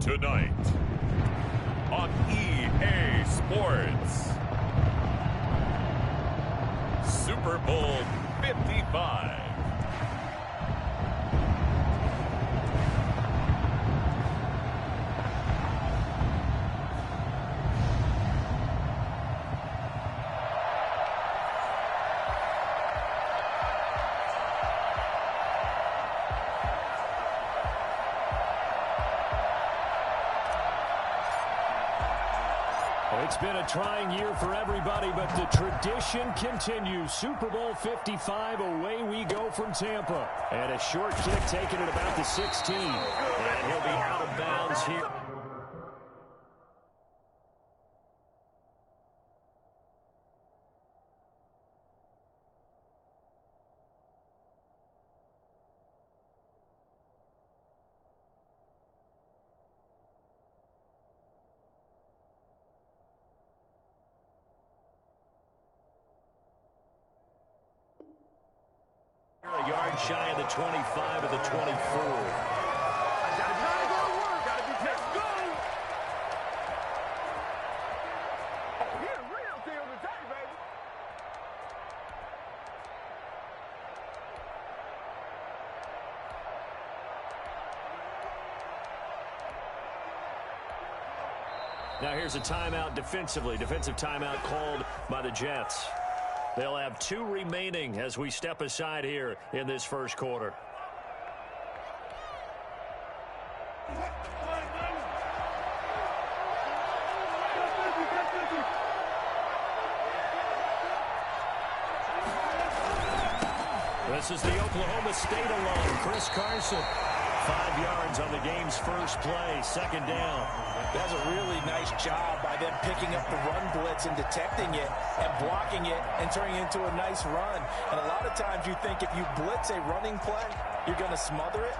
Tonight on EA Sports, Super Bowl 55. It's been a trying year for everybody, but the tradition continues. Super Bowl 55, away we go from Tampa. And a short kick taken at about the 16. And he'll be out of bounds here. A yard shy of the 25 of the 24. Now here's a timeout defensively. Defensive timeout called by the Jets. They'll have 2 remaining as we step aside here in this first quarter. This is the Oklahoma State alum, Chris Carson. 5 yards on the game's first play, second down. That's a really nice job by them picking up the run blitz and detecting it and blocking it and turning it into a nice run. And a lot of times you think if you blitz a running play, you're going to smother it.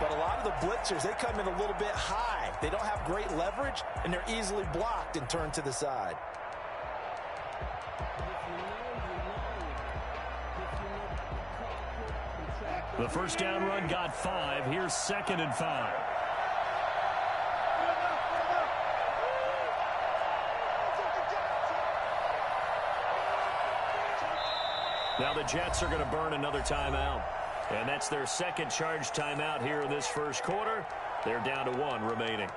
But a lot of the blitzers, they come in a little bit high. They don't have great leverage, and they're easily blocked and turned to the side. The first down run got 5. Here's 2nd and 5. Now the Jets are going to burn another timeout. And that's their second charge timeout here in this first quarter. They're down to 1 remaining.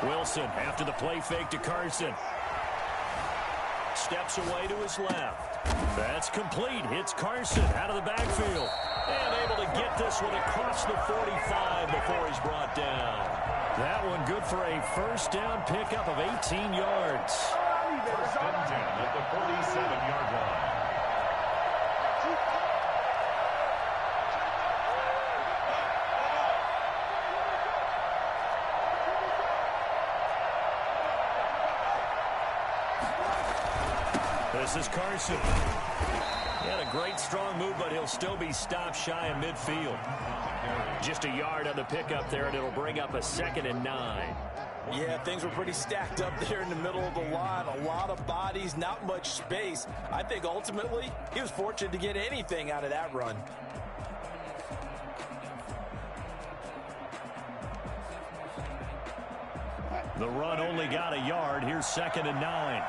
Wilson after the play fake to Carson. Steps away to his left. That's complete. Hits Carson out of the backfield. And able to get this one across the 45 before he's brought down. That one good for a first down pickup of 18 yards. First and 10 at the 47-yard line. This is Carson. He had a great strong move, but he'll still be stopped shy of midfield. Just a yard on the pickup there, and it'll bring up a 2nd and 9. Yeah, things were pretty stacked up there in the middle of the line. A lot of bodies, not much space. I think ultimately he was fortunate to get anything out of that run. The run only got a yard. Here's 2nd and 9.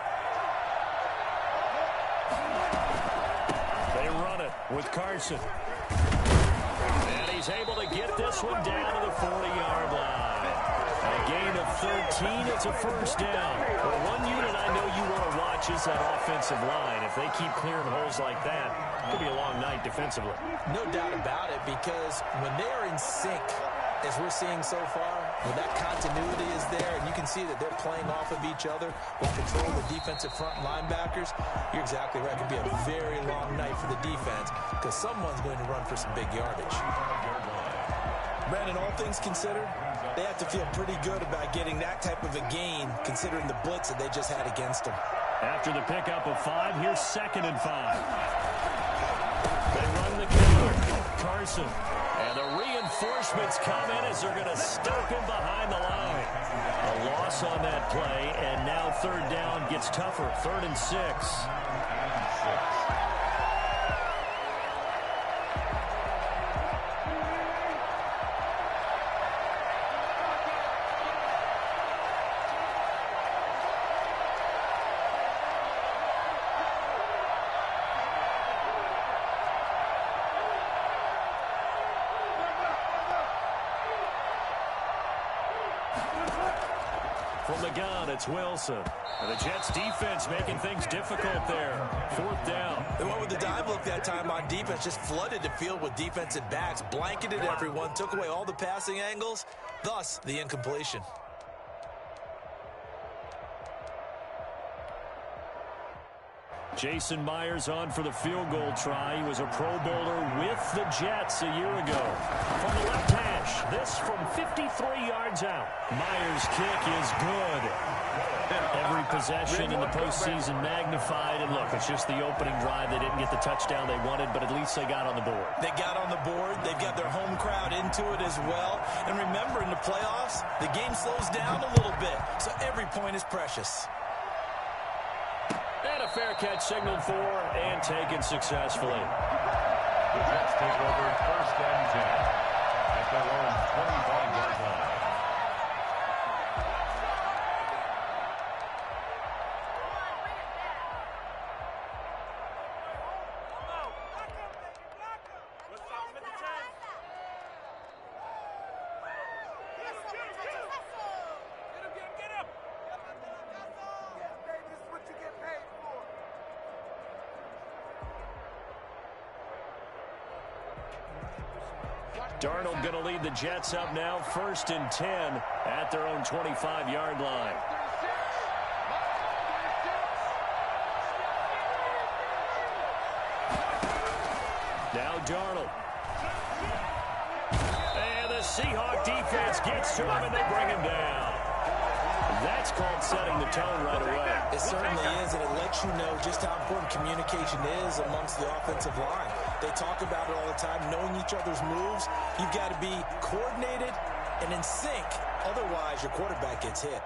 They run it with Carson. And he's able to get this one down to the 40-yard line. A gain of 13. It's a first down. Well, one unit I know you want to watch is that offensive line. If they keep clearing holes like that, it could be a long night defensively. No doubt about it, because when they're in sync, as we're seeing so far, when that continuity is there, and you can see that they're playing off of each other while controlling the defensive front linebackers, you're exactly right. It could be a very long night for the defense because someone's going to run for some big yardage. Brandon, all things considered, they have to feel pretty good about getting that type of a gain considering the blitz that they just had against them. After the pickup of 5, here's 2nd and 5. They run the killer. Carson. And the reinforcements come in as they're going to stop him behind the line. A loss on that play, and now third down gets tougher. 3rd and 6. From the gun, it's Wilson. And the Jets defense making things difficult there. 4th down. They went with the dive look that time on defense, just flooded the field with defensive backs, blanketed everyone, took away all the passing angles, thus the incompletion. Jason Myers on for the field goal try. He was a Pro Bowler with the Jets a year ago. From the left hash, this from 53 yards out. Myers' kick is good. Every possession in the postseason magnified. And look, it's just the opening drive. They didn't get the touchdown they wanted, but at least they got on the board. They got on the board. They've got their home crowd into it as well. And remember, in the playoffs, the game slows down a little bit, so every point is precious. And a fair catch signaled for and taken successfully. The Jets take over 1st and 10 at their own 25-yard line. Darnold going to lead the Jets up now, 1st and 10 at their own 25-yard line. Now Darnold. And the Seahawk defense gets to him and they bring him down. That's called setting the tone right away. It certainly is, and it lets you know just how important communication is amongst the offensive line. They talk about it all the time, knowing each other's moves. You've got to be coordinated and in sync. Otherwise, your quarterback gets hit.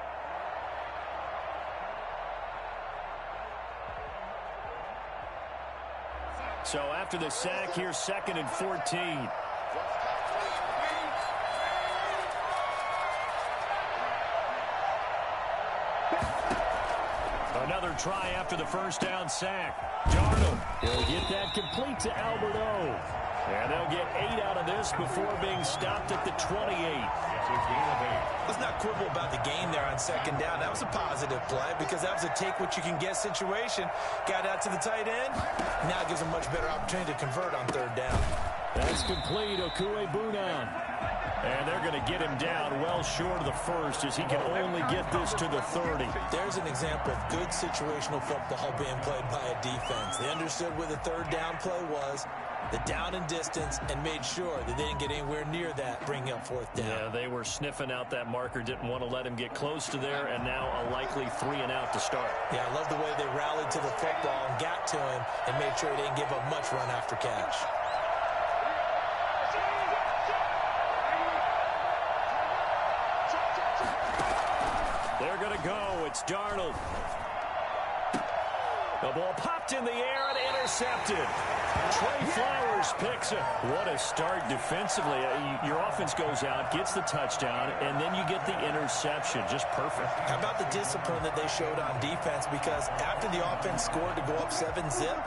So after the sack, here's 2nd and 14. Another try after the 1st down sack. Darnold will get that complete to Albert O. And they'll get 8 out of this before being stopped at the 28. Let's not quibble about the game there on 2nd down. That was a positive play because that was a take-what-you-can-get situation. Got out to the tight end. Now it gives them much better opportunity to convert on 3rd down. That's complete. Okuebunan. And they're going to get him down well short of the 1st as he can only get this to the 30. There's an example of good situational football being played by a defense. They understood where the 3rd down play was, the down and distance, and made sure that they didn't get anywhere near that, bringing up 4th down. Yeah, they were sniffing out that marker, didn't want to let him get close to there, and now a likely 3 and out to start. Yeah, I love the way they rallied to the football and got to him and made sure he didn't give up much run after catch. They're going to go. It's Darnold. The ball popped in the air and intercepted. Trey Flowers picks it. What a start defensively. Your offense goes out, gets the touchdown, and then you get the interception. Just perfect. How about the discipline that they showed on defense? Because after the offense scored to go up 7-zip,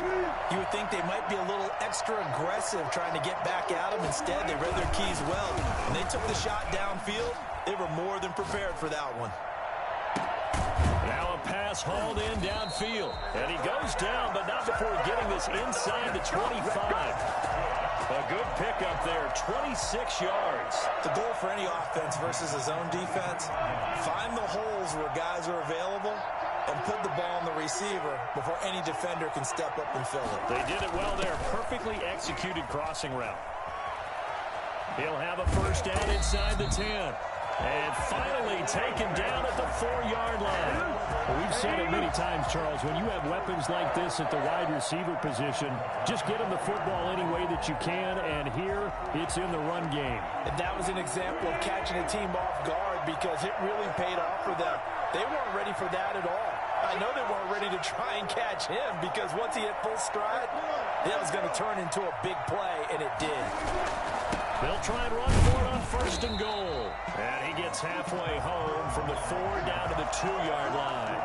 you would think they might be a little extra aggressive trying to get back at them. Instead, they read their keys well. When they took the shot downfield, they were more than prepared for that one. Now a pass hauled in downfield. And he goes down, but not before getting this inside the 25. A good pickup there, 26 yards. The goal for any offense versus a zone defense, find the holes where guys are available and put the ball on the receiver before any defender can step up and fill it. They did it well there. Perfectly executed crossing route. He'll have a first down inside the 10. And finally taken down at the 4-yard line. We've We've said it many times, Charles, when you have weapons like this at the wide receiver position, just get them the football any way that you can, and here it's in the run game. And that was an example of catching a team off guard because it really paid off for them. They weren't ready for that at all. I know they weren't ready to try and catch him because once he hit full stride, that was going to turn into a big play, and it did. They'll try and run for it on 1st and goal. And he gets halfway home from the 4 down to the 2-yard line.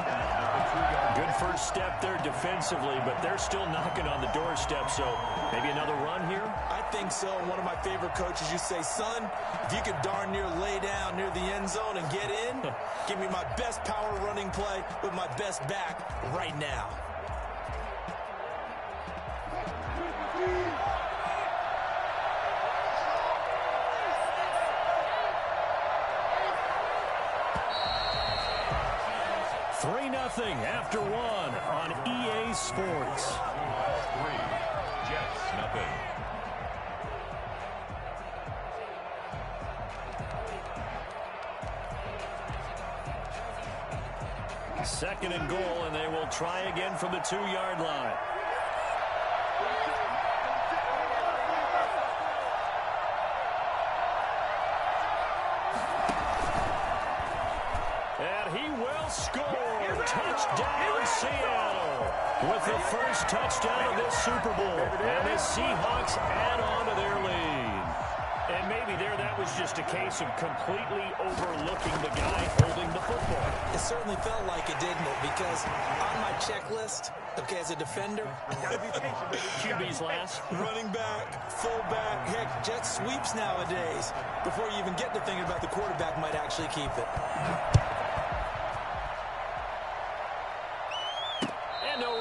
Good first step there defensively, but they're still knocking on the doorstep, so maybe another run here? I think so. One of my favorite coaches, you say, son, if you could darn near lay down near the end zone and get in, give me my best power running play with my best back right now. After 1 on EA Sports. 3, Jets, nothing. Second and goal, and they will try again from the 2-yard line. And he will score. Touchdown, Seattle, with the first touchdown of this Super Bowl. And the Seahawks add on to their lead. And maybe there that was just a case of completely overlooking the guy holding the football. It certainly felt like it, didn't it? Because on my checklist, okay, as a defender, QB's last. Running back, fullback, heck, jet sweeps nowadays. Before you even get to thinking about the quarterback might actually keep it.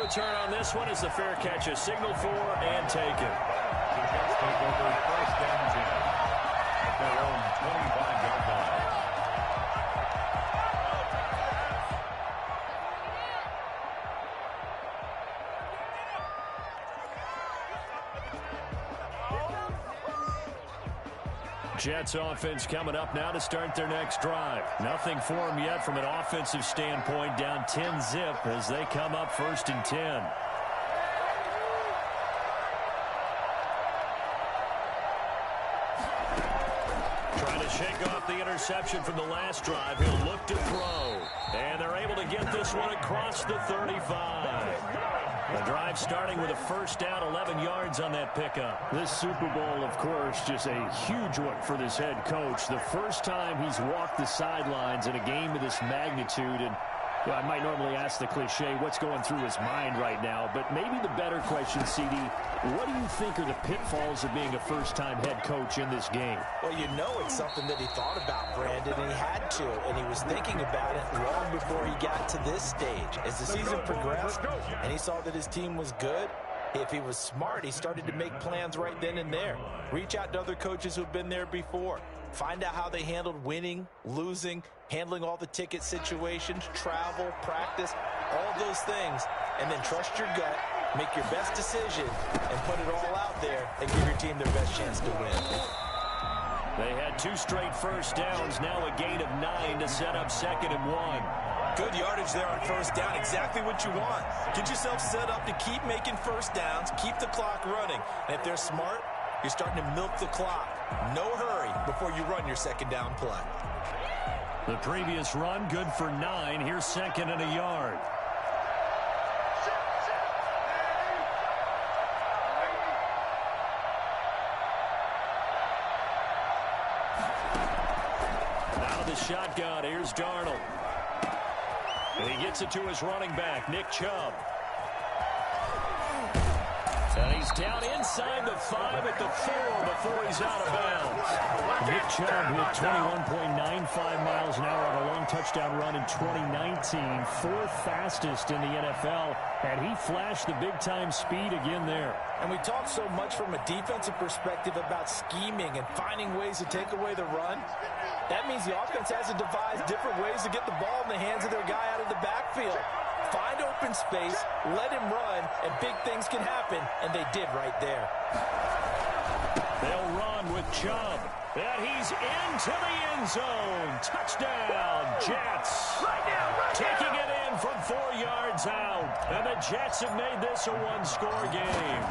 Return on this one is the fair catch, a signal for and taken. The Jets take over 1st and 10 at their own 25-yard line. Jets offense coming up now to start their next drive. Nothing for them yet from an offensive standpoint, down 10-zip as they come up 1st and 10. Trying to shake off the interception from the last drive. He'll look to throw. And they're able to get this one across the 35. The drive starting with a 1st down, 11 yards on that pickup. This Super Bowl, of course, just a huge one for this head coach. The first time he's walked the sidelines in a game of this magnitude. And I might normally ask the cliche, what's going through his mind right now? But maybe the better question, CD, what do you think are the pitfalls of being a first-time head coach in this game? Well, you know it's something that he thought about, Brandon, and he had to. And he was thinking about it long before he got to this stage. As the season progressed and he saw that his team was good, if he was smart, he started to make plans right then and there. Reach out to other coaches who've been there before. Find out how they handled winning, losing, handling all the ticket situations, travel, practice, all those things. And then trust your gut, make your best decision, and put it all out there and give your team their best chance to win. They had 2 straight 1st downs, now a gain of 9 to set up 2nd and 1. Good yardage there on 1st down, exactly what you want. Get yourself set up to keep making 1st downs, keep the clock running. And if they're smart, you're starting to milk the clock. No hurry before you run your 2nd down play. The previous run, good for 9. Here's 2nd and a yard. Out of the shotgun, here's Darnold. And he gets it to his running back, Nick Chubb. And he's down inside the 5 at the 4 before he's out of bounds. Nick Chubb with 21.95 miles an hour on a long touchdown run in 2019. 4th fastest in the NFL. And he flashed the big-time speed again there. And we talk so much from a defensive perspective about scheming and finding ways to take away the run. That means the offense has to devise different ways to get the ball in the hands of their guy out of the backfield. Find open space, let him run, and big things can happen, and they did right there. They'll run with Chubb, and he's into the end zone. Touchdown, Jets. Taking it in from 4 yards out. And the Jets have made this a one-score game.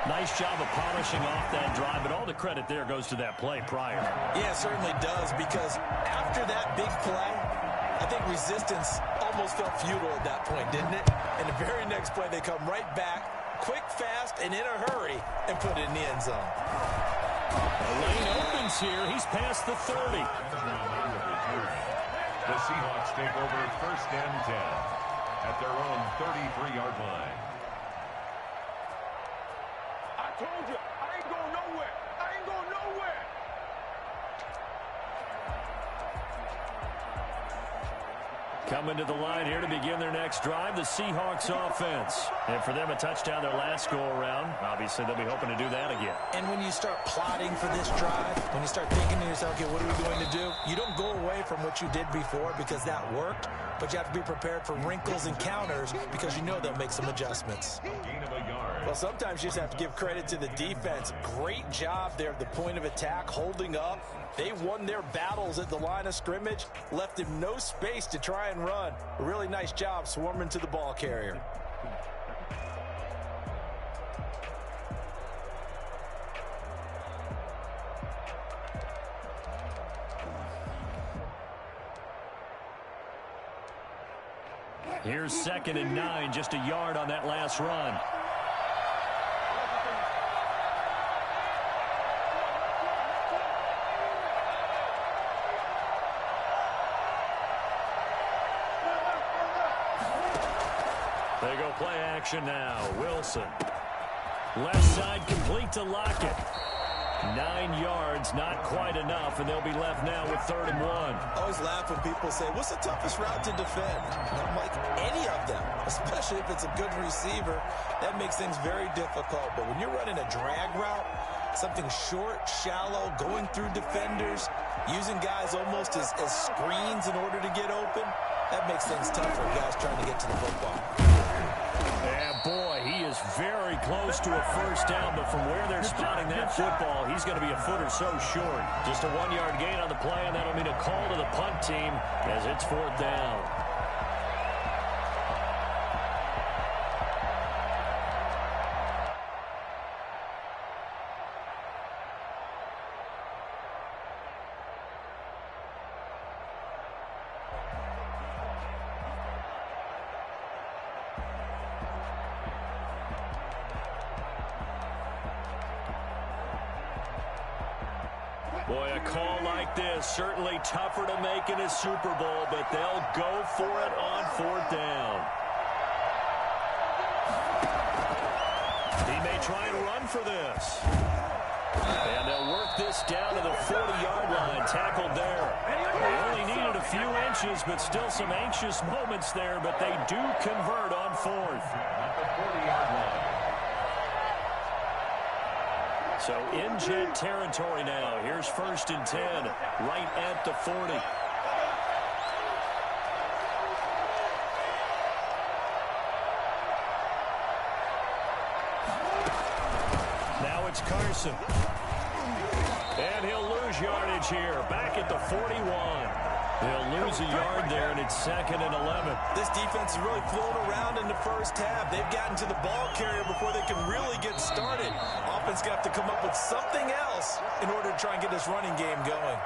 Nice job of polishing off that drive, but all the credit there goes to that play prior. Yeah, it certainly does, because after that big play, I think resistance almost felt futile at that point, didn't it? And the very next play, they come right back, quick, fast, and in a hurry, and put it in the end zone. The lane opens here. He's past the 30. The Seahawks take over 1st and 10 at their own 33-yard line. I told you, I ain't going nowhere. I ain't going nowhere. Coming to the line here to begin their next drive, the Seahawks offense. And for them, a touchdown their last go-around. Obviously, they'll be hoping to do that again. And when you start plotting for this drive, when you start thinking to yourself, okay, what are we going to do? You don't go away from what you did before because that worked, but you have to be prepared for wrinkles and counters because you know they'll make some adjustments. Gain of a yard. Well, sometimes you just have to give credit to the defense. Great job there at the point of attack, holding up. They won their battles at the line of scrimmage, left him no space to try and run. A really nice job swarming to the ball carrier. Here's 2nd and 9, just a yard on that last run. They go play action now. Wilson. Left side complete to Lockett. 9 yards, not quite enough, and they'll be left now with 3rd and 1. I always laugh when people say, what's the toughest route to defend? And I'm like, any of them, especially if it's a good receiver. That makes things very difficult. But when you're running a drag route, something short, shallow, going through defenders, using guys almost as screens in order to get open, that makes things tough for guys trying to get to the football. And boy, he is very close to a 1st down, but from where they're spotting that football, he's going to be a foot or so short. Just a 1-yard gain on the play, and that'll mean a call to the punt team as it's 4th down. Boy, a call like this, certainly tougher to make in a Super Bowl, but they'll go for it on 4th down. He may try and run for this. And they'll work this down to the 40-yard line, tackled there. They only needed a few inches, but still some anxious moments there, but they do convert on 4th. At the 40-yard line. So in Jet territory now. Here's 1st and 10, right at the 40. Now it's Carson. And he'll lose yardage here, back at the 41. They'll lose a yard there, and it's 2nd and 11. This defense is really flown around in the 1st half. They've gotten to the ball carrier before they can really get started. Offense got to come up with something else in order to try and get this running game going.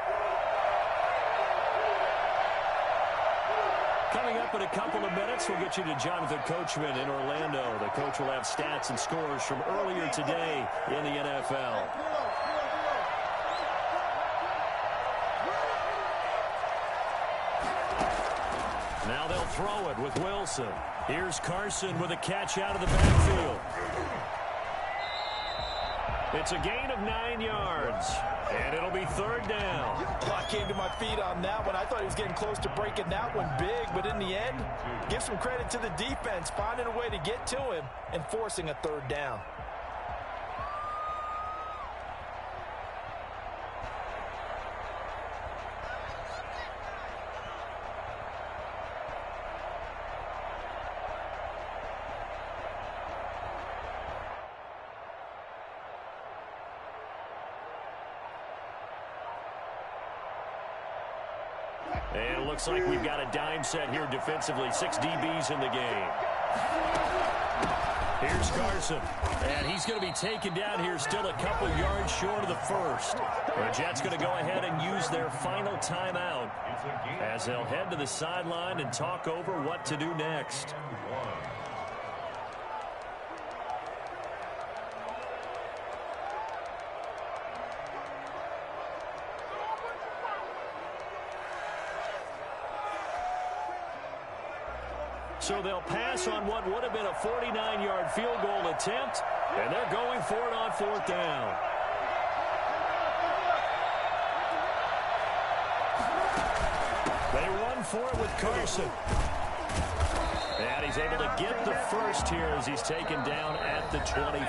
Coming up in a couple of minutes, we'll get you to Jonathan Coachman in Orlando. The coach will have stats and scores from earlier today in the NFL. Now they'll throw it with Wilson. Here's Carson with a catch out of the backfield. It's a gain of 9 yards, and it'll be 3rd down. Well, I came to my feet on that one. I thought he was getting close to breaking that one big, but in the end, give some credit to the defense, finding a way to get to him and forcing a 3rd down. And it looks like we've got a dime set here defensively. 6 DBs in the game. Here's Carson. And he's going to be taken down here, still a couple yards short of the first. The Jets going to go ahead and use their final timeout as they'll head to the sideline and talk over what to do next. So they'll pass on what would have been a 49-yard field goal attempt, and they're going for it on 4th down. They run for it with Carson. And he's able to get the first here as he's taken down at the 25.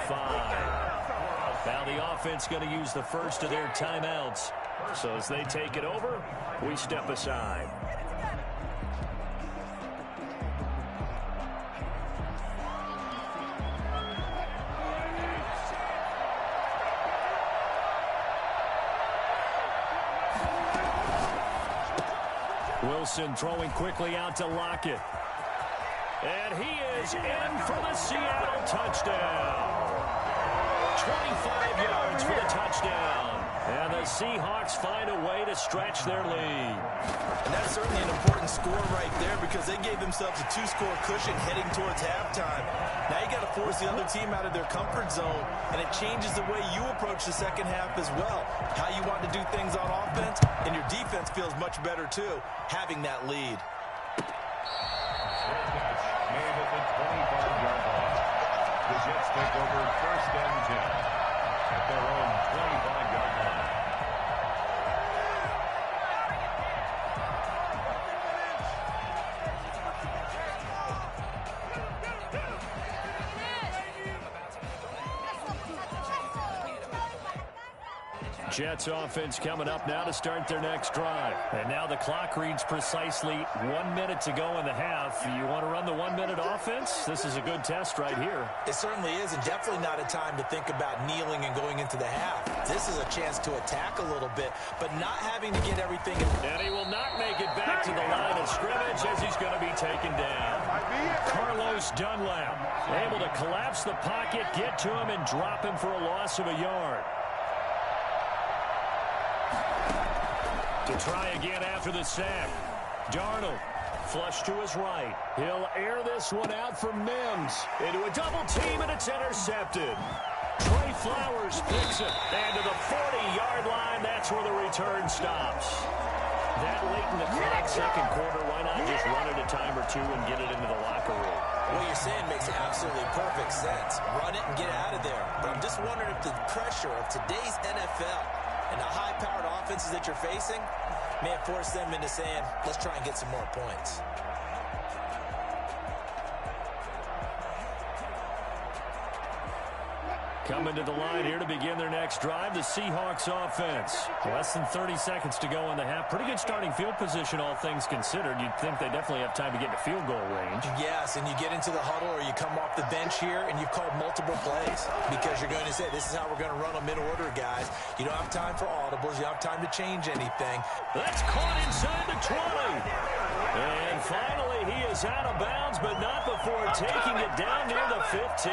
Now the offense going to use the first of their timeouts. So as they take it over, we step aside. Wilson throwing quickly out to Lockett. And he is in for the Seattle touchdown. 25 yards for the touchdown. And the Seahawks find a way to stretch their lead. And that's certainly an important score right there because they gave themselves a 2-score cushion heading towards halftime. Now you got to force the other team out of their comfort zone, and it changes the way you approach the second half as well. How you want to do things on offense, and your defense feels much better too, having that lead. Made at the 25-yard line. The Jets take over 1st and 10 at their own 25-yard line. Jets offense coming up now to start their next drive. And now the clock reads precisely 1 minute to go in the half. You want to run the 1-minute offense? This is a good test right here. It certainly is, and definitely not a time to think about kneeling and going into the half. This is a chance to attack a little bit, but not having to get everything. And he will not make it back to the line of scrimmage as he's going to be taken down. Carlos Dunlap able to collapse the pocket, get to him, and drop him for a loss of a yard. To try again after the sack. Darnold flush to his right. He'll air this one out for Mims. Into a double team, and it's intercepted. Trey Flowers picks it. And to the 40-yard line, that's where the return stops. That late in the clock, second quarter, why not just run it a time or two and get it into the locker room? What you're saying makes absolutely perfect sense. Run it and get out of there. But I'm just wondering if the pressure of today's NFL and the high-powered offenses that you're facing may have forced them into saying, let's try and get some more points. Coming to the line here to begin their next drive, the Seahawks offense. Less than 30 seconds to go in the half. Pretty good starting field position, all things considered. You'd think they definitely have time to get to field goal range. Yes, and you get into the huddle or you come off the bench here and you've called multiple plays because you're going to say, this is how we're going to run them in order, guys. You don't have time for audibles. You don't have time to change anything. That's caught inside the 20. And finally, he is out of bounds, but not before taking it down near the 15.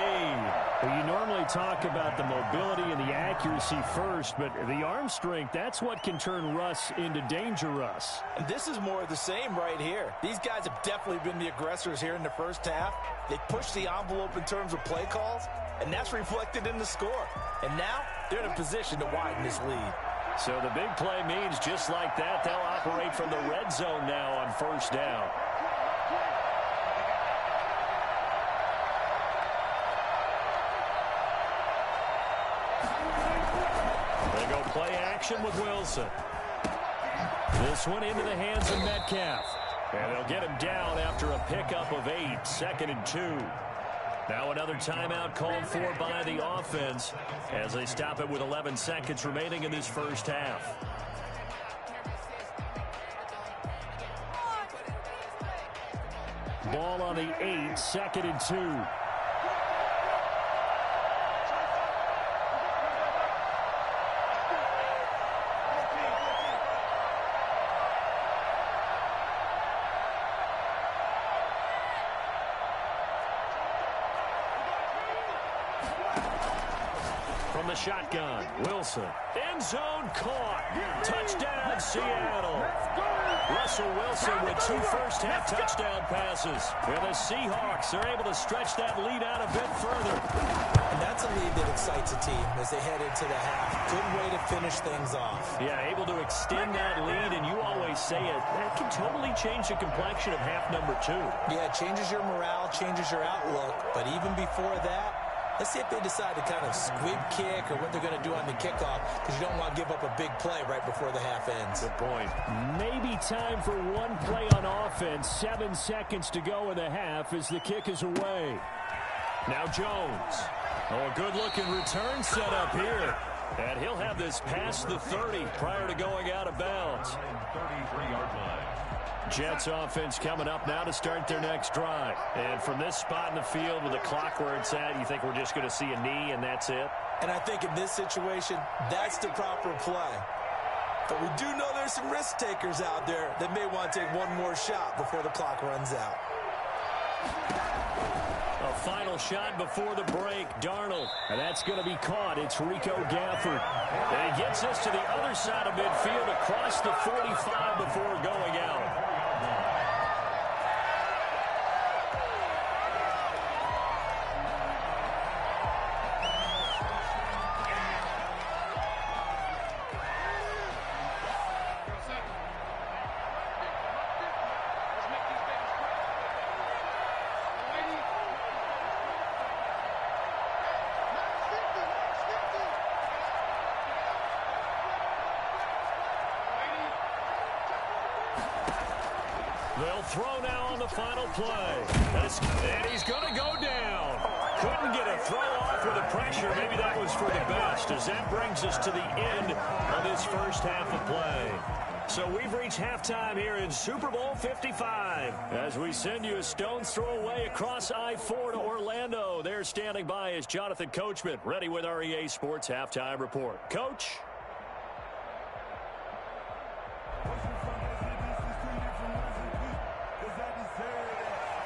Well, you normally talk about the mobility and the accuracy first, but the arm strength, that's what can turn Russ into Danger Russ. And this is more of the same right here. These guys have definitely been the aggressors here in the first half. They pushed the envelope in terms of play calls, and that's reflected in the score. And now they're in a position to widen this lead. So the big play means just like that, they'll operate from the red zone now on 1st down. They go play action with Wilson. This one into the hands of Metcalf. And they'll get him down after a pickup of 8, 2nd and 2. Now another timeout called for by the offense as they stop it with 11 seconds remaining in this first half. Ball on the 8, 2nd and 2. shotgun. Wilson. End zone caught. Touchdown, Seattle. Russell Wilson with 2 first-half touchdown passes. And the Seahawks are able to stretch that lead out a bit further. And that's a lead that excites a team as they head into the half. Good way to finish things off. Yeah, able to extend that lead, and you always say it, that can totally change the complexion of half number 2. Yeah, it changes your morale, changes your outlook. But even before that, let's see if they decide to kind of squib kick or what they're going to do on the kickoff, because you don't want to give up a big play right before the half ends. Good point. Maybe time for one play on offense. 7 seconds to go in the half as the kick is away. Now Jones. Oh, a good-looking return set up here. And he'll have this past the 30 prior to going out of bounds. 33-yard line. Jets offense coming up now to start their next drive. And from this spot in the field with the clock where it's at, you think we're just going to see a knee and that's it? And I think in this situation, that's the proper play. But we do know there's some risk takers out there that may want to take one more shot before the clock runs out. A final shot before the break. Darnold. And that's going to be caught. It's Rico Gafford. And he gets this to the other side of midfield across the 45 before going out. They'll throw now on the final play. And he's going to go down. Couldn't get a throw off with the pressure. Maybe that was for the best, as that brings us to the end of this first half of play. So we've reached halftime here in Super Bowl 55. As we send you a stone's throw away across I-4 to Orlando. There standing by is Jonathan Coachman, ready with our EA Sports Halftime Report. Coach?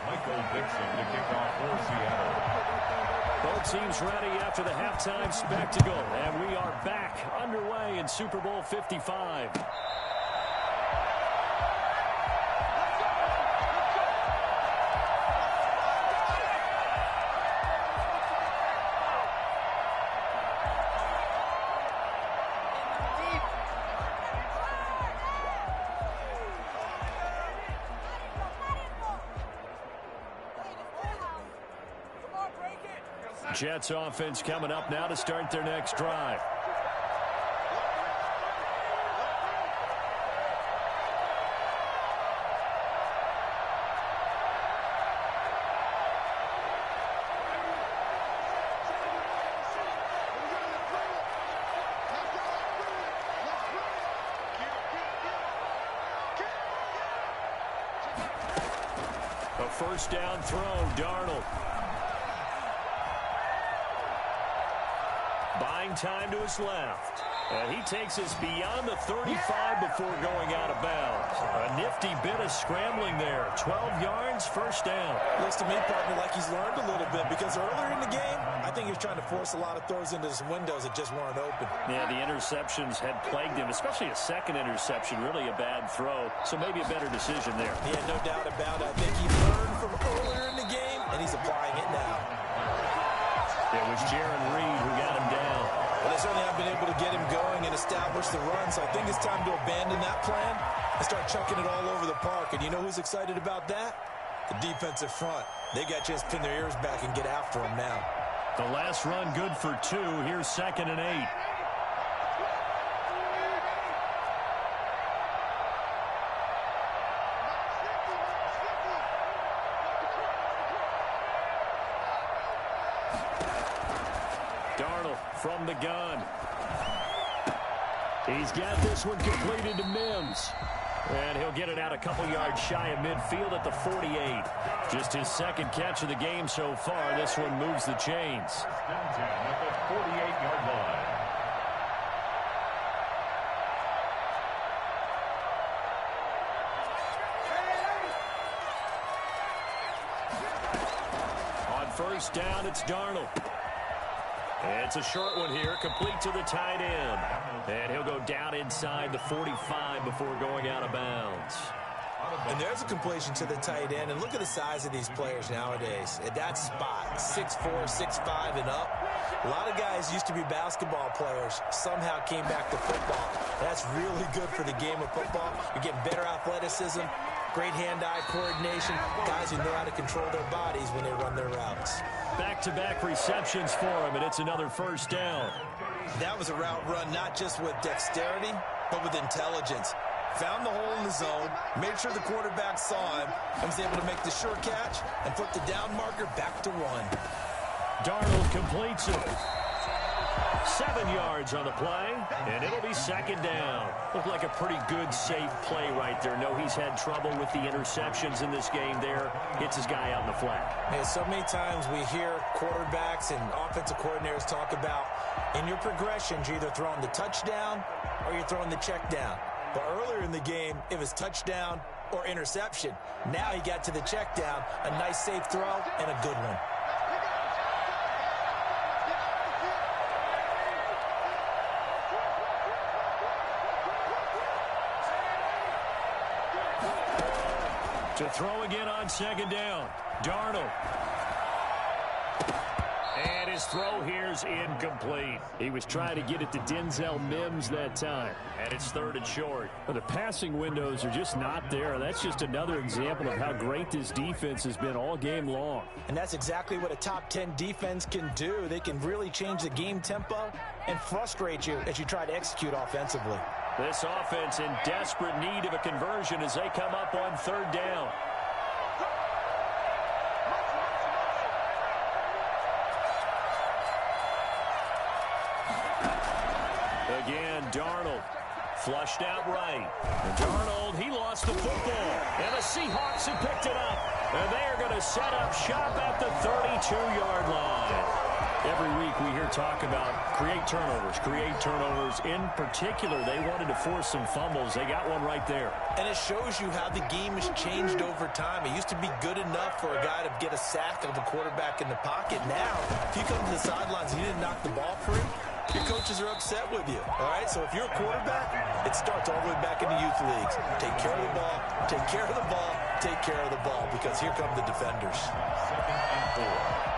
Michael Dixon to kick off for Seattle. Both teams ready after the halftime spectacle, and we are back underway in Super Bowl 55. Jets offense coming up now to start their next drive. A first down throw, Darnold. Buying time to his left. And he takes us beyond the 35 before going out of bounds. A nifty bit of scrambling there. 12 yards, first down. Looks to me, partner, like he's learned a little bit, because earlier in the game, I think he was trying to force a lot of throws into some windows that just weren't open. Yeah, the interceptions had plagued him, especially a second interception, really a bad throw. So maybe a better decision there. Yeah, no doubt about it. I think he learned from earlier in the game, and he's applying it now. It was Jaron Reed who got him down. But they certainly have been able to get him going and establish the run, so I think it's time to abandon that plan and start chucking it all over the park. And you know who's excited about that? The defensive front. They got a chance to pin their ears back and get after him now. The last run good for 2. Here's 2nd and 8. Darnold from the gun. He's got this one completed to Mims. And he'll get it out a couple yards shy of midfield at the 48. Just his second catch of the game so far. This one moves the chains. At the 48-yard line. On first down, it's Darnold. It's a short one here, complete to the tight end. And he'll go down inside the 45 before going out of bounds. And there's a completion to the tight end. And look at the size of these players nowadays. At that spot, 6'4", 6'5", and up. A lot of guys used to be basketball players, somehow came back to football. That's really good for the game of football. You're getting better athleticism, great hand-eye coordination, guys who know how to control their bodies when they run their routes. Back-to-back receptions for him, and it's another first down. That was a route run not just with dexterity, but with intelligence. Found the hole in the zone, made sure the quarterback saw him, and was able to make the sure catch and flip the down marker back to 1. Darnold completes it. 7 yards on the play, and it'll be second down. Looked like a pretty good, safe play right there. No, he's had trouble with the interceptions in this game there. Hits his guy out in the flat. Man, so many times we hear quarterbacks and offensive coordinators talk about in your progressions, you're either throwing the touchdown or you're throwing the check down. But earlier in the game, it was touchdown or interception. Now he got to the check down, a nice safe throw, and a good one. To throw again on second down. Darnold. And his throw here's incomplete. He was trying to get it to Denzel Mims that time. And it's third and short. Well, the passing windows are just not there. That's just another example of how great this defense has been all game long. And that's exactly what a top 10 defense can do. They can really change the game tempo and frustrate you as you try to execute offensively. This offense in desperate need of a conversion as they come up on third down. Again, Darnold flushed out right. And Darnold, he lost the football. And the Seahawks have picked it up. And they are going to set up shop at the 32-yard line. Every week we hear talk about create turnovers. In particular, they wanted to force some fumbles. They got one right there. And it shows you how the game has changed over time. It used to be good enough for a guy to get a sack of a quarterback in the pocket. Now, if you come to the sidelines and you didn't knock the ball free, your coaches are upset with you. All right, so if you're a quarterback, it starts all the way back in the youth leagues. Take care of the ball, take care of the ball, take care of the ball, because here come the defenders. 2nd and 4.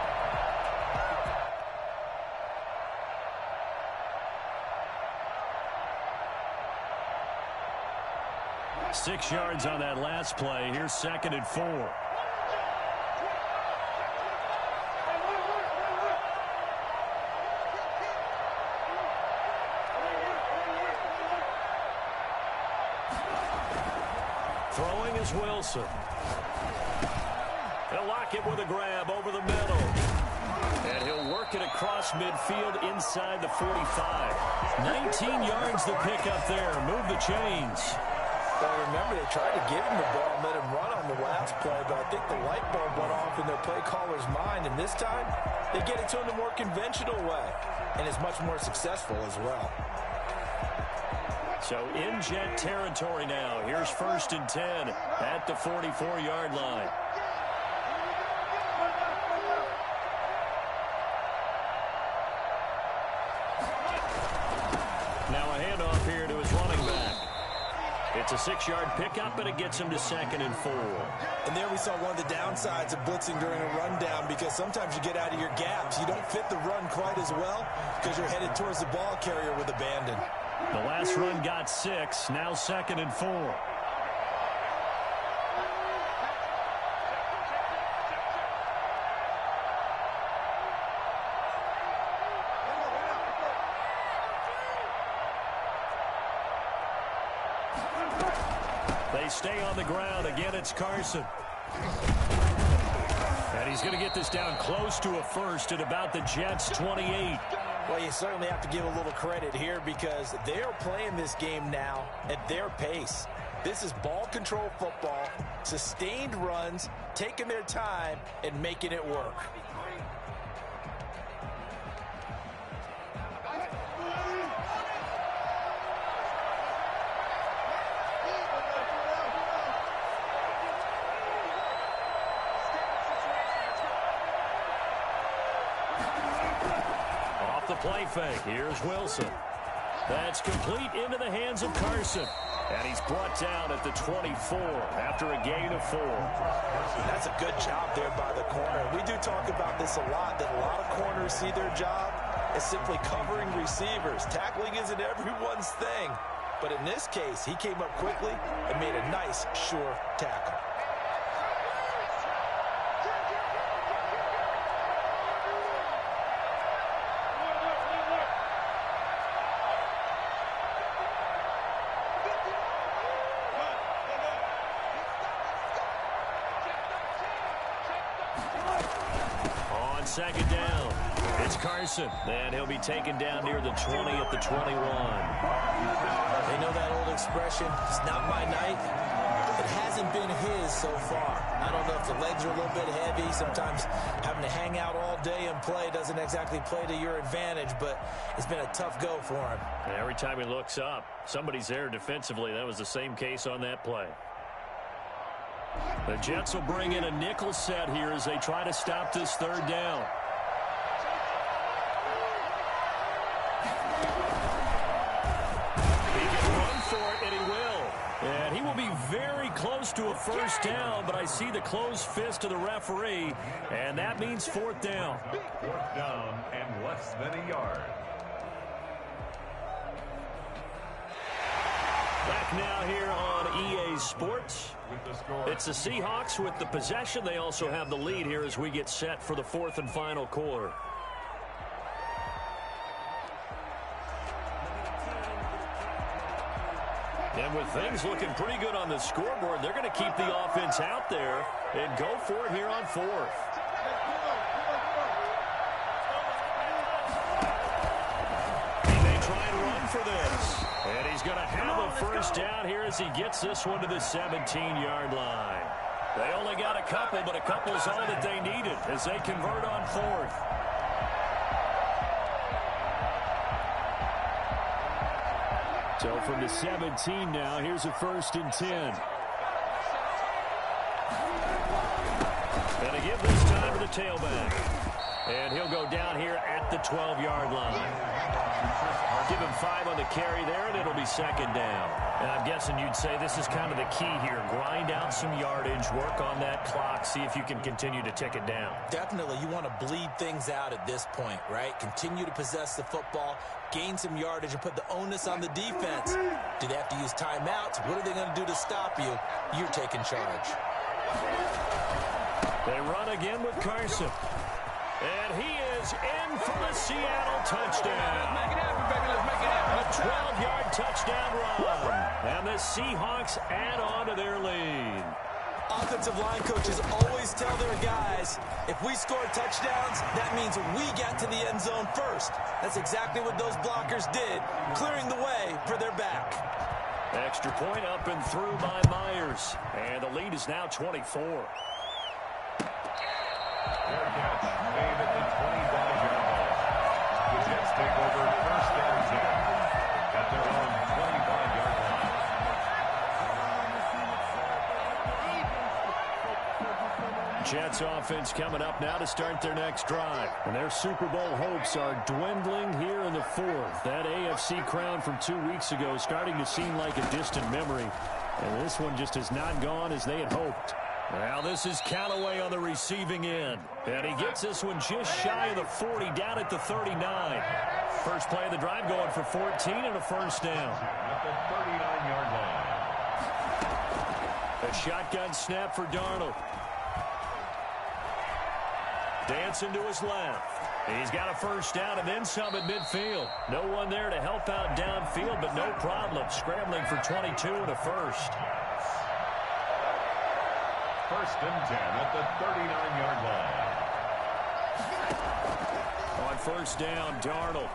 6 yards on that last play. Here's 2nd and 4. Throwing is Wilson. He'll lock it with a grab over the middle. And he'll work it across midfield inside the 45. 19 yards to pick up there. Move the chains. Well, remember, they tried to give him the ball and let him run on the last play, but I think the light bulb went off in their play caller's mind, and this time they get it to him the more conventional way, and is much more successful as well. So in Jet territory now. Here's 1st and 10 at the 44-yard line. Now a handoff here to his running back. It's a 6-yard pickup, and it gets him to 2nd and 4. And there we saw one of the downsides of blitzing during a rundown, because sometimes you get out of your gaps. You don't fit the run quite as well because you're headed towards the ball carrier with abandon. The last run got 6. Now 2nd and 4. They stay on the ground. Again, it's Carson. And he's going to get this down close to a first at about the Jets' 28. Well, you certainly have to give a little credit here, because they are playing this game now at their pace. This is ball control football, sustained runs, taking their time, and making it work. off the play fake. Here's Wilson. That's complete into the hands of Carson. And he's brought down at the 24 after a gain of 4. That's a good job there by the corner. We do talk about this a lot, that a lot of corners see their job as simply covering receivers. Tackling isn't everyone's thing. But in this case, he came up quickly and made a nice, sure tackle. Second down. It's Carson. And he'll be taken down near the 20 at the 21. They know that old expression, it's not my night. It hasn't been his so far. I don't know if the legs are a little bit heavy. Sometimes having to hang out all day and play doesn't exactly play to your advantage, but it's been a tough go for him. And every time he looks up, somebody's there defensively. That was the same case on that play. The Jets will bring in a nickel set here as they try to stop this third down. He can run for it, and he will. And he will be very close to a first down, but I see the closed fist of the referee, and that means fourth down. Fourth down and less than a yard. Back now here on EA Sports. It's the Seahawks with the possession. They also have the lead here as we get set for the fourth and final quarter. And with things looking pretty good on the scoreboard, they're going to keep the offense out there and go for it here on fourth. For this. And he's going to have a first down here as he gets this one to the 17-yard line. They only got a couple, but a couple's all that they needed as they convert on fourth. So from the 17 now, here's a 1st and 10. And to give this time to the tailback. And he'll go down here at the 12-yard line. Give him 5 on the carry there, and it'll be second down. And I'm guessing you'd say this is kind of the key here. Grind out some yardage, work on that clock, see if you can continue to tick it down. Definitely, you want to bleed things out at this point, right? Continue to possess the football, gain some yardage, and put the onus on the defense. Do they have to use timeouts? What are they going to do to stop you? You're taking charge. They run again with Carson. And he is in for the Seattle touchdown. Let's make it happen, baby. Let's make it happen. A 12-yard touchdown run. And the Seahawks add on to their lead. Offensive line coaches always tell their guys, if we score touchdowns, that means we get to the end zone first. That's exactly what those blockers did, clearing the way for their back. Extra point up and through by Myers. And the lead is now 24. Fair catch made at the 25-yard line. The Jets take over 1st and 10 at their own 25-yard line. Jets offense coming up now to start their next drive. And their Super Bowl hopes are dwindling here in the fourth. That AFC crown from 2 weeks ago is starting to seem like a distant memory. And this one just has not gone as they had hoped. Well, this is Callaway on the receiving end. And he gets this one just shy of the 40, down at the 39. First play of the drive going for 14 and a first down. At the 39-yard line. A shotgun snap for Darnold. Dancing to his left. He's got a first down and then some at midfield. No one there to help out downfield, but no problem. Scrambling for 22 and a first. 1st and 10 at the 39-yard line. On first down, Darnold.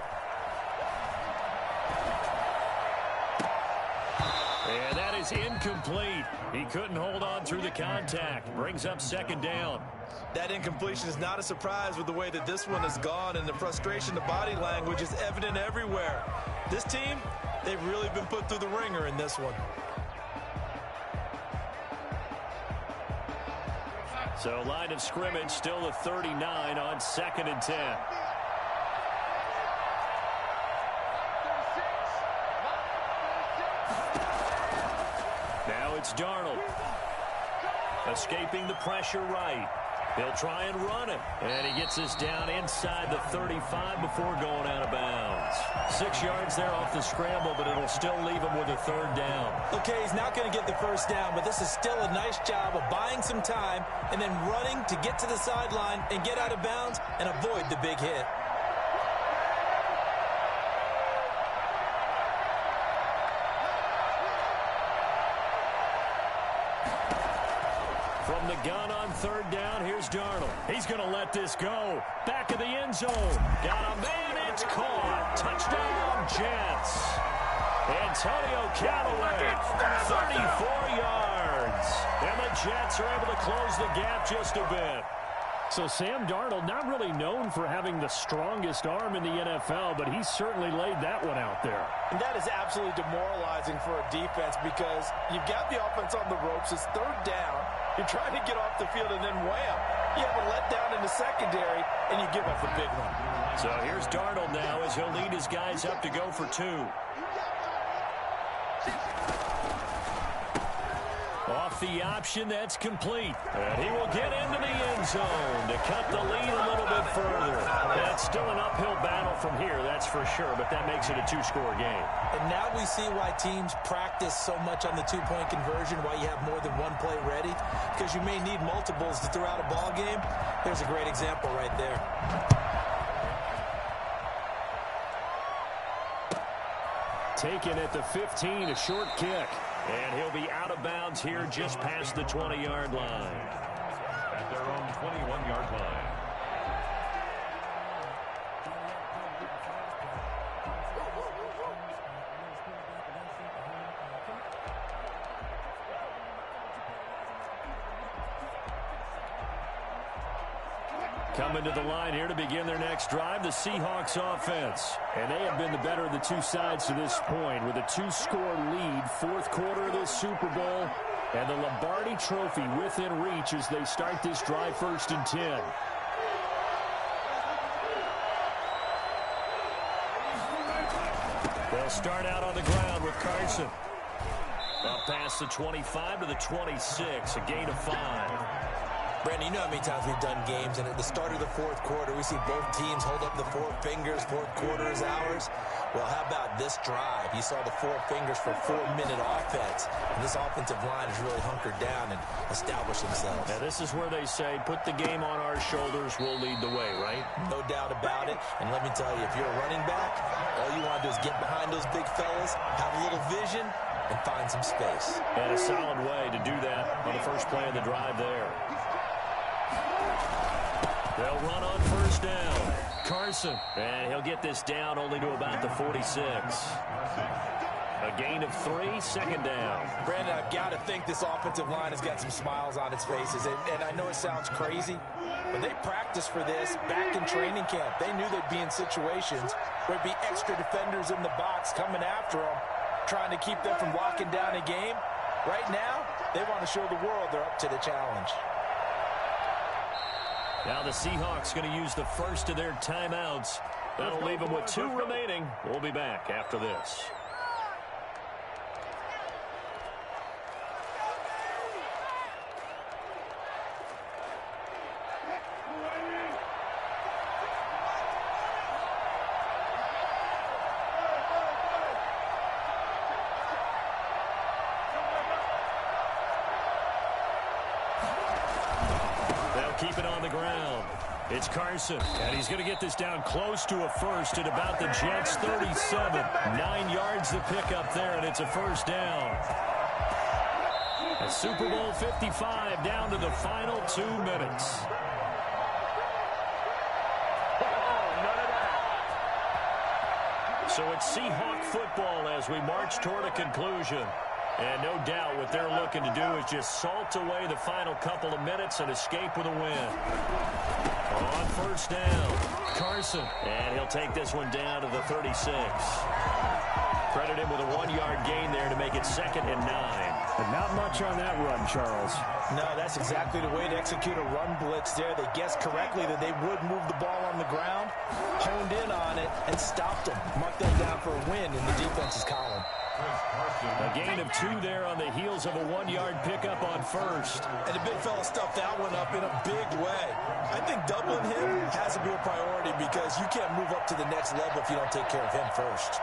And that is incomplete. He couldn't hold on through the contact. Brings up second down. That incompletion is not a surprise with the way that this one has gone, and the frustration, the body language is evident everywhere. This team, they've really been put through the ringer in this one. So line of scrimmage still the 39 on 2nd and 10. It's Darnold. Escaping the pressure right. He'll try and run it. And he gets this down inside the 35 before going out of bounds. 6 yards there off the scramble, but it'll still leave him with a third down. Okay, he's not going to get the first down, but this is still a nice job of buying some time and then running to get to the sideline and get out of bounds and avoid the big hit. From the gun on third down, here's Darnold. He's going to let this go. Back of the end zone. Got a man, it's caught. Touchdown, Jets. Antonio Callaway, 34 yards. And the Jets are able to close the gap just a bit. So Sam Darnold, not really known for having the strongest arm in the NFL, but he certainly laid that one out there. And that is absolutely demoralizing for a defense because you've got the offense on the ropes. It's third down. You're trying to get off the field, and then wham, you have a letdown in the secondary, and you give up a big one. So here's Darnold now as he'll lead his guys up to go for 2. Off the option, that's complete. And he will get into the end zone to cut the lead a little bit further. That's still an uphill battle from here, that's for sure, but that makes it a 2-score game. And now we see why teams practice so much on the 2-point conversion, why you have more than one play ready, because you may need multiples to throw out a ball game. There's a great example right there. Taken at the 15, a short kick. And he'll be out of bounds here just past the 20-yard line. At their own 21-yard line. Coming to the line here to begin their next drive, the Seahawks offense. And they have been the better of the two sides to this point with a 2-score lead, fourth quarter of this Super Bowl, and the Lombardi Trophy within reach as they start this drive 1st and 10. They'll start out on the ground with Carson. Up past the 25 to the 26, a gain of 5. Brandon, you know how many times we've done games, and at the start of the fourth quarter, we see both teams hold up the 4 fingers, fourth quarter is ours. Well, how about this drive? You saw the 4 fingers for 4-minute offense, and this offensive line has really hunkered down and established themselves. Now, this is where they say, put the game on our shoulders, we'll lead the way, right? No doubt about it, and let me tell you, if you're a running back, all you want to do is get behind those big fellas, have a little vision, and find some space. And a solid way to do that on the first play of the drive there. They'll run on first down. Carson. And he'll get this down only to about the 46. A gain of 3, second down. Brandon, I've got to think this offensive line has got some smiles on its faces. And I know it sounds crazy, but they practiced for this back in training camp. They knew they'd be in situations where there'd be extra defenders in the box coming after them, trying to keep them from locking down a game. Right now, they want to show the world they're up to the challenge. Now the Seahawks going to use the first of their timeouts. That'll leave them with 2 remaining. We'll be back after this. Keep it on the ground. It's Carson, and he's going to get this down close to a first at about the Jets' 37. 9 yards to pick up there, and it's a first down. A Super Bowl 55 down to the final 2 minutes. So it's Seahawk football as we march toward a conclusion. And no doubt what they're looking to do is just salt away the final couple of minutes and escape with a win. On first down, Carson. And he'll take this one down to the 36. Credit him with a 1-yard gain there to make it 2nd and 9. And not much on that run, Charles. No, that's exactly the way to execute a run blitz there. They guessed correctly that they would move the ball on the ground, honed in on it, and stopped them. Marked them down for a win in the defense's column. A gain of 2 there on the heels of a 1-yard pickup on first. And the big fella stuffed that one up in a big way. I think doubling him has to be a priority because you can't move up to the next level if you don't take care of him first.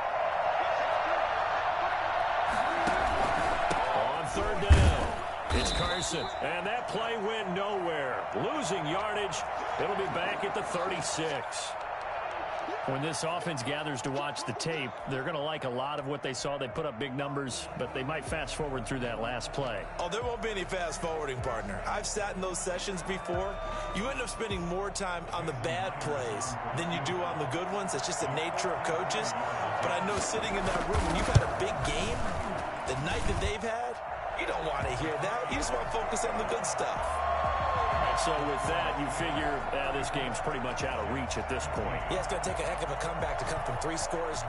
On third down, it's Carson. And that play went nowhere. Losing yardage. It'll be back at the 36. When this offense gathers to watch the tape, they're going to like a lot of what they saw. They put up big numbers, but they might fast forward through that last play. Oh, there won't be any fast forwarding, partner. I've sat in those sessions before. You end up spending more time on the bad plays than you do on the good ones. It's just the nature of coaches. But I know sitting in that room, when you've had a big game, the night that they've had, you don't want to hear that. You just want to focus on the good stuff. So with that, you figure this game's pretty much out of reach at this point. Yeah, it's going to take a heck of a comeback to come from 3 scores down.